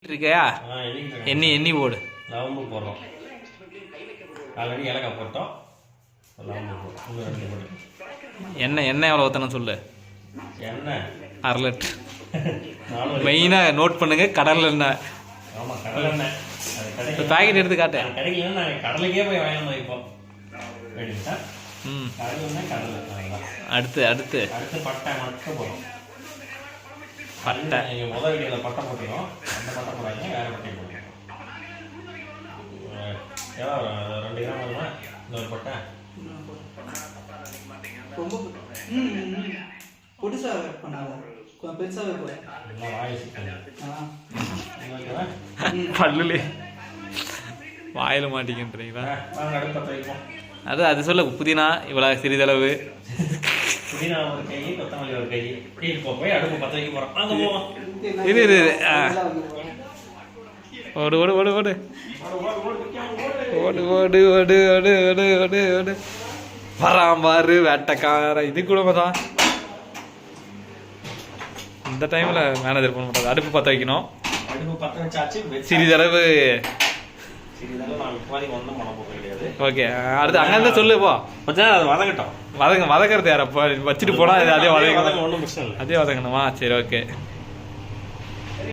இருக்கையா எண்ணி எண்ணி போடு. லவம்பு போடுறோம். ஆல்ரெடி ஏலக்காய் போட்டோம். லவம்பு போடுறோம். எண்ணெய் எவ்வளோ ஊற்றணும் சொல்லு. எண்ணெய் 1/2 லிட்டர். மெயினாக நோட் பண்ணுங்க, கடல் எண்ணெய். ஆமாம், கடல் எண்ணெய். இப்போ பேக்கெட் எடுத்து காட்டேன். கிடைக்கலன்னா நாங்கள் கடலுக்கே போய் வாங்கணும். இப்போ வேணுங்களா? கடல் எண்ணெய், கடல் எண்ணெய். அடுத்து அடுத்து அடுத்து பட்டை மட்டும் போடுறோம். பட்டை நீங்கள் முதல் வீடியோவில் பட்டை போட்டுக்கிறோம். அந்த பட்டை போடாதீங்க, வேறு பட்டை போடுங்க. எவ்வளோ 2 கிராம் வருமா இன்னொரு பட்டை? ரொம்ப புதுசாக பண்ணாத, கொஞ்சம் பெருசாகவே போல. பல்லுலே வாயில மாட்டிக்கின்றீங்களா? அது அது சொல்ல. புதினா இவ்வளோ சிறிதளவு, புதினா ஒரு கை, கொத்தமல்லி ஒரு கை. இப்போ போய் அடுப்பு பற்ற வைக்க போகிறோம். அங்கே போவோம். இது இது ஓடு ஓடு ஓடு ஓடு ஓடு ஓடு ஓடு ஓடு ஓடு ஓடு ஓடு வராம்பாரு வேட்டைக்கார. இது கூட தான் இந்த டைமில் மேனேஜர் பண்ண மாட்டாங்க. அடுப்பு பற்ற வைக்கணும். அடுப்பு பற்ற வச்சாச்சு. சிறிதளவு ஓகே. அடுத்து அங்கே சொல்லு. போ கொஞ்சம் அது வதங்கட்டும். வதங்க வதக்கிறது யாரப்போ வச்சுட்டு போனால் அதே வதங்க. ஒன்றும் பிரச்சனை இல்லை. அதே வதங்கணுமா? சரி, ஓகே.